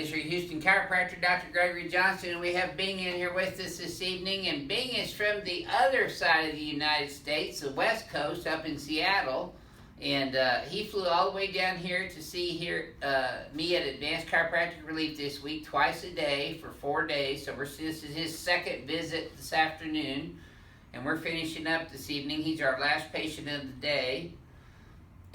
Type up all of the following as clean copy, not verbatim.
This is your Houston chiropractor, Dr. Gregory Johnson, and we have Bing in here with us this evening. And Bing is from the other side of the United States, the West Coast, up in Seattle. And he flew all the way down here to see me at Advanced Chiropractic Relief this week, twice a day for 4 days. So this is his second visit this afternoon, and we're finishing up this evening. He's our last patient of the day.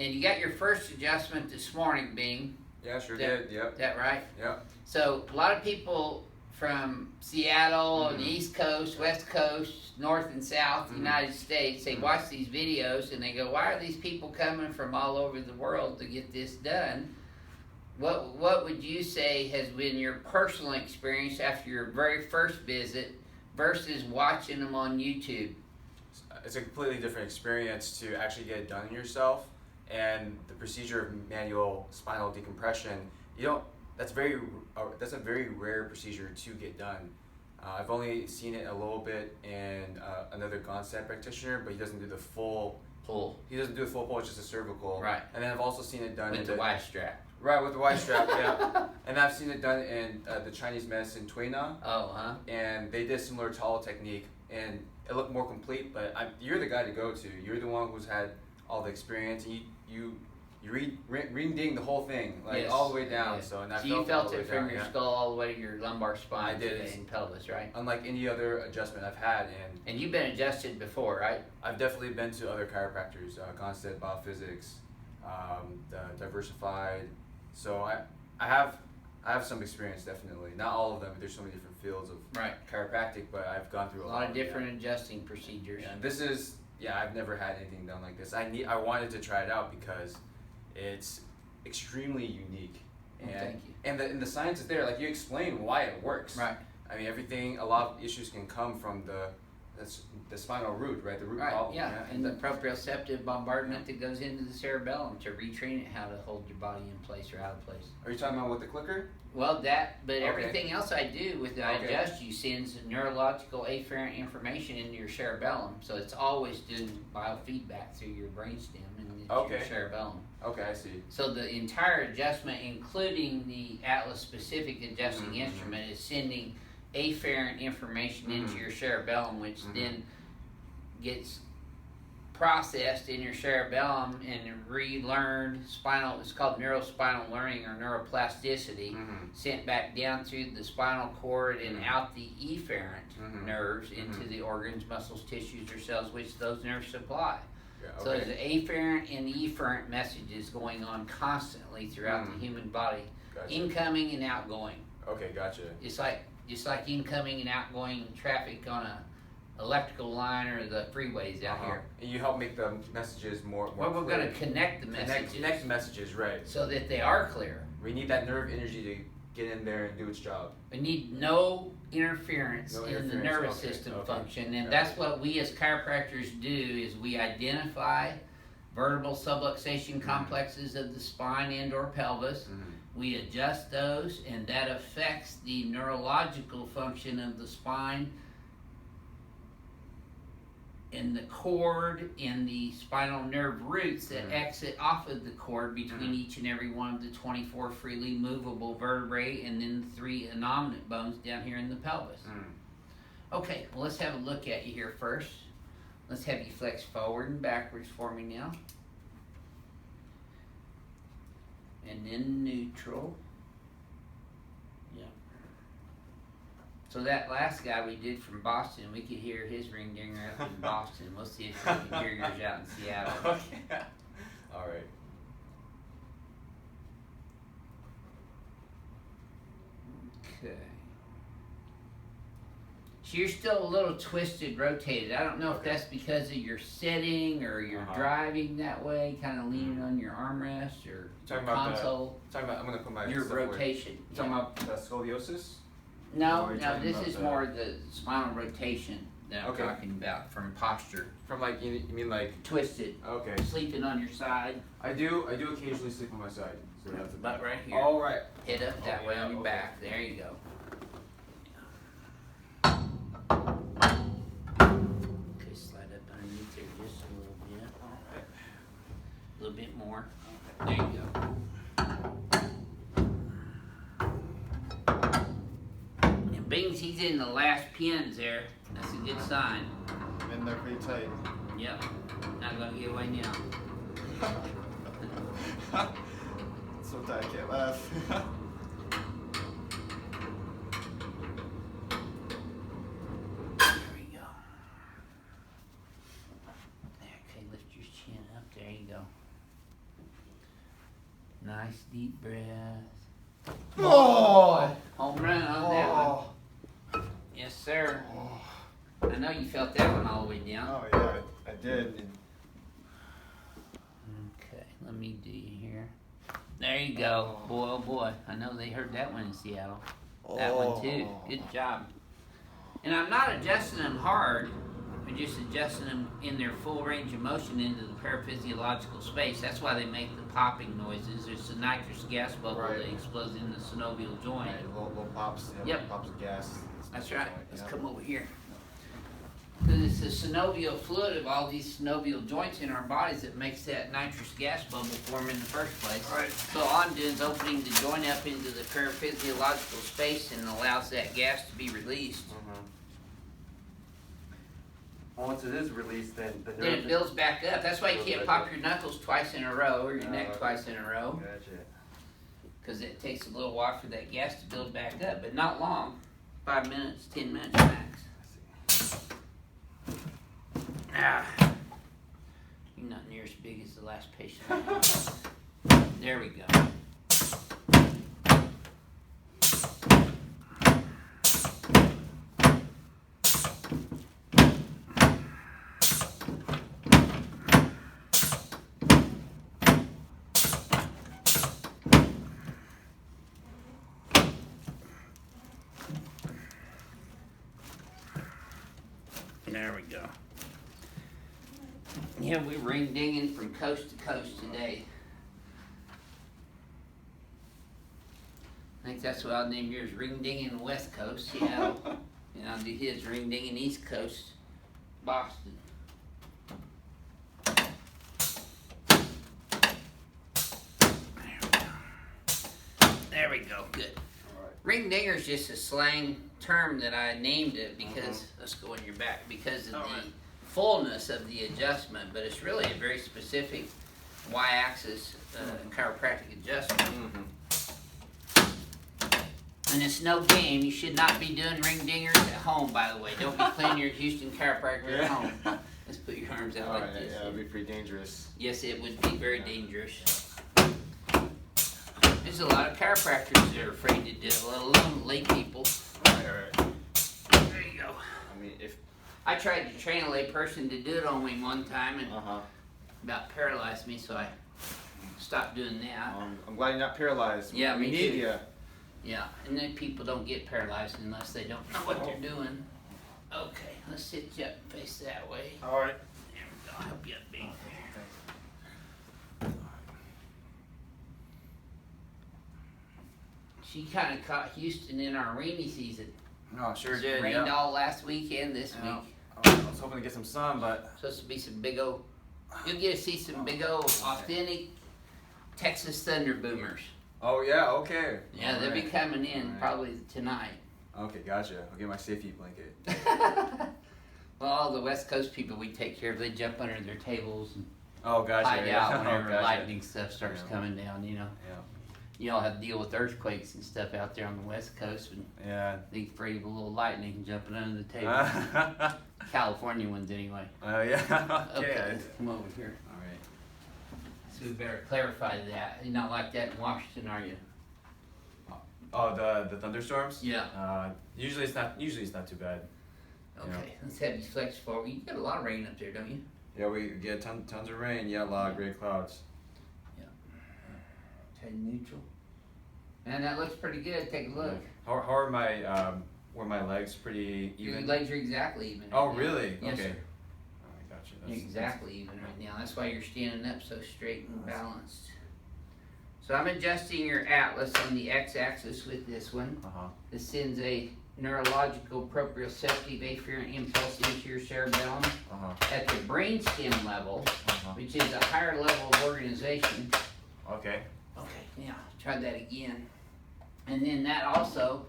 And you got your first adjustment this morning, Bing. Yeah, sure did. Yep. That right? Yep. So a lot of people from Seattle on the East Coast, West Coast, North and South United States, they watch these videos and they go, why are these people coming from all over the world to get this done? What would you say has been your personal experience after your very first visit versus watching them on YouTube? It's a completely different experience to actually get it done yourself. And the procedure of manual spinal decompression, that's a very rare procedure to get done. I've only seen it a little bit in another concept practitioner, but he doesn't do the full pull. He doesn't do the full pull; it's just a cervical. Right. And then I've also seen it done with the Y strap. Right, with the Y strap. Yeah. And I've seen it done in the Chinese medicine Tuina. Oh, huh. And they did a similar towel technique, and it looked more complete. But you're the guy to go to. You're the one who's had all the experience, and you ring-ding the whole thing, like all the way down. Yes. So you felt it from your skull all the way to your lumbar spine. I did. And pelvis, right? Unlike any other adjustment I've had, and you've been adjusted before, right? I've definitely been to other chiropractors, Concept, BioPhysics, Diversified. So I have some experience, definitely. Not all of them, but there's so many different fields of chiropractic. But I've gone through a lot of different adjusting procedures. Yeah, this is. Yeah, I've never had anything done like this. I wanted to try it out because it's extremely unique, and thank you. And the science is there. Like, you explain why it works. Right. I mean, a lot of issues can come from the spinal root, right? The root problem. Yeah, and the proprioceptive bombardment that goes into the cerebellum to retrain it how to hold your body in place or out of place. Are you talking about with the clicker? Well, but everything else I do with the adjust you sends neurological afferent information into your cerebellum, so it's always doing biofeedback through your brainstem and your cerebellum. Okay, I see. So the entire adjustment, including the Atlas-specific adjusting instrument, is sending afferent information into your cerebellum, which then gets processed in your cerebellum and relearned it's called neurospinal learning or neuroplasticity, sent back down through the spinal cord and out the efferent nerves into the organs, muscles, tissues, or cells, which those nerves supply. Yeah, okay. So there's an afferent and efferent messages going on constantly throughout the human body, incoming and outgoing. Okay, gotcha. Just like incoming and outgoing traffic on a electrical line or the freeways out here. And you help make the messages more well, we're going to connect the messages. Connect the messages, right. So that they are clear. We need that nerve energy to get in there and do its job. We need no interference in the nervous system function. And that's what we as chiropractors do, is we identify vertebral subluxation complexes of the spine and or pelvis. We adjust those, and that affects the neurological function of the spine and the cord and the spinal nerve roots that exit off of the cord between each and every one of the 24 freely movable vertebrae and then the 3 innominate bones down here in the pelvis. Okay, well, let's have a look at you here first. Let's have you flex forward and backwards for me now. And then neutral. Yeah. So that last guy we did from Boston, we could hear his ring dinger up in Boston. We'll see if we can hear yours out in Seattle. Okay. All right. Okay. So you're still a little twisted, rotated. I don't know if that's because of your sitting or you're driving that way, kind of leaning on your armrest or console. I'm going to put my your rotation. Talking about the scoliosis? No, this is more the spinal rotation that I'm talking about from posture. From like, you mean like twisted? Okay. Sleeping on your side. I do occasionally sleep on my side. So that's the butt right here. All right. Head up that way on your back. There you go. Okay, slide up underneath there just a little bit. All right. A little bit more. There you go. Bings, he's in the last pins there. That's a good sign. In there pretty tight. Yep. Not gonna get away now. So tight I can't laugh. There we go. Okay, lift your chin up. There you go. Nice deep breath. Oh! Home run on that one. Yes, sir. I know you felt that one all the way down. Oh yeah, I did. Okay, let me do you here. There you go. Boy, oh boy. I know they heard that one in Seattle. That one too. Good job. And I'm not adjusting them hard. I'm just adjusting them in their full range of motion into the paraphysiological space. That's why they make the popping noises. There's the nitrous gas bubble Right. that explodes in the synovial joint. Right, little pops. Yep. Pops of gas. That's right. Let's Yeah. come over here. Because it's the synovial fluid of all these synovial joints in our bodies that makes that nitrous gas bubble form in the first place. Right. So all I'm doing is opening the joint up into the paraphysiological space and allows that gas to be released. Once it is released, then the Then it builds back up. That's why you can't pop your knuckles twice in a row or your neck twice in a row. Gotcha. Because it takes a little while for that gas to build back up, but not long. 5 minutes, 10 minutes max. Ah, you're not near as big as the last patient. There we go. There we go. Yeah, we ring dinging from coast to coast today. I think that's what I'll name yours, ring dinging West Coast, Seattle. And I'll do his ring dinging East Coast, Boston. There we go, good. Ring dinger is just a slang term that I named it because, let's go on your back, because of the fullness of the adjustment, but it's really a very specific Y-axis chiropractic adjustment. And it's no game. You should not be doing ring dingers at home, by the way. Don't be playing your Houston chiropractor at home. Let's put your arms out like this. Yeah, it'd be pretty dangerous. Yes, it would be very dangerous. There's a lot of chiropractors that are afraid to do it, let alone lay people. Right. There you go. I mean, if I tried to train a lay person to do it on me one time and about paralyzed me, so I stopped doing that. I'm glad you're not paralyzed. Yeah, me we need too. you. Yeah, and then people don't get paralyzed unless they don't know what they're doing. Okay, let's sit you up and face that way. All right. There we go. I'll help you up, Bing. She kind of caught Houston in our rainy season. No, sure It's did. rained Yeah. all last week and this Yeah. week. I was hoping to get some sun, but Supposed to be some big old, you'll get to see some big old authentic Texas Thunder Boomers. oh yeah, okay. Yeah, they'll be coming in Alright. probably tonight. Okay, gotcha. I'll get my safety blanket. Well, all the West Coast people we take care of, they jump under their tables and Oh, gotcha. hide yeah. out whenever gotcha. lightning stuff starts Yeah. coming down, you know. Yeah. You all have to deal with earthquakes and stuff out there on the West Coast, and Yeah. they're afraid of a little lightning jumping under the table. California ones, anyway. Oh yeah. Okay, come over here. All right. So we better clarify that. You're not like that in Washington, are you? Oh, the thunderstorms? Yeah. Usually it's not too bad. Okay, let's have you flex forward. You got a lot of rain up there, don't you? Yeah, we get tons of rain. Yeah, a lot of gray clouds. Head neutral. And that looks pretty good. Take a look. How are my legs pretty Your even? legs are exactly even. Oh, right now. really? Yes, Okay. sir. Alright, gotcha. You're exactly even right now. That's why you're standing up so straight and balanced. So I'm adjusting your atlas on the x-axis with this one. This sends a neurological proprioceptive afferent impulse into your cerebellum at the brainstem level, which is a higher level of organization. Okay. Okay, now try that again. And then that also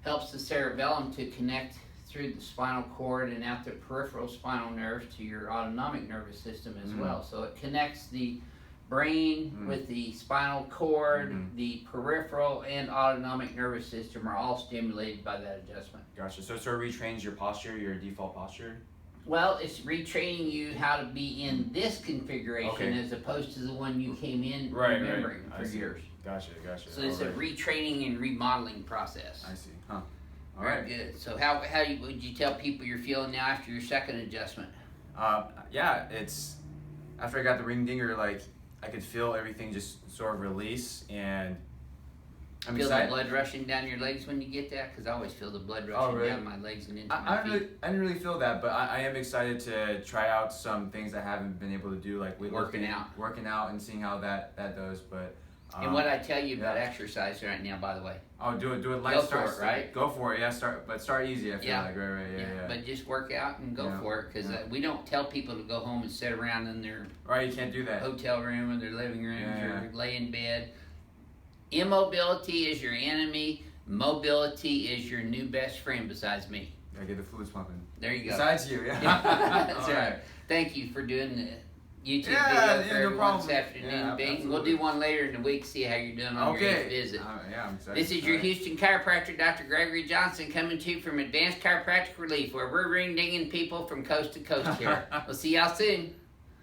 helps the cerebellum to connect through the spinal cord and out the peripheral spinal nerves to your autonomic nervous system as well. So it connects the brain with the spinal cord, the peripheral and autonomic nervous system are all stimulated by that adjustment. Gotcha. So it sort of retrains your posture, your default posture? Well, it's retraining you how to be in this configuration as opposed to the one you came in remembering for years. Gotcha. So it's a retraining and remodeling process. I see. Huh. All Very right. good. So would you tell people you're feeling now after your second adjustment? Yeah, it's after I got the ring dinger, like I could feel everything just sort of release, and I'm Feel excited. the blood rushing down your legs when you get that? Because I always feel the blood rushing down my legs and into my feet. I didn't really feel that, but I am excited to try out some things I haven't been able to do, like Working out and seeing how that does. But and what I tell you about exercise right now, by the way. Oh, do it light. Go for it, right? Go for it. Yeah, start easy. I feel like right. Yeah. But just work out and go for it, because we don't tell people to go home and sit around in their you can't do that. Hotel room or their living room or lay in bed. Immobility is your enemy. Mobility is your new best friend besides me. Gotta get the fluids pumping. There you go. Besides you, yeah. That's right. Thank you for doing the YouTube video for everyone this afternoon. Bing. We'll do one later in the week, see how you're doing on your eighth visit. I'm excited. This is your Houston chiropractor, Dr. Gregory Johnson, coming to you from Advanced Chiropractic Relief, where we're ring-dinging people from coast to coast here. We'll see y'all soon.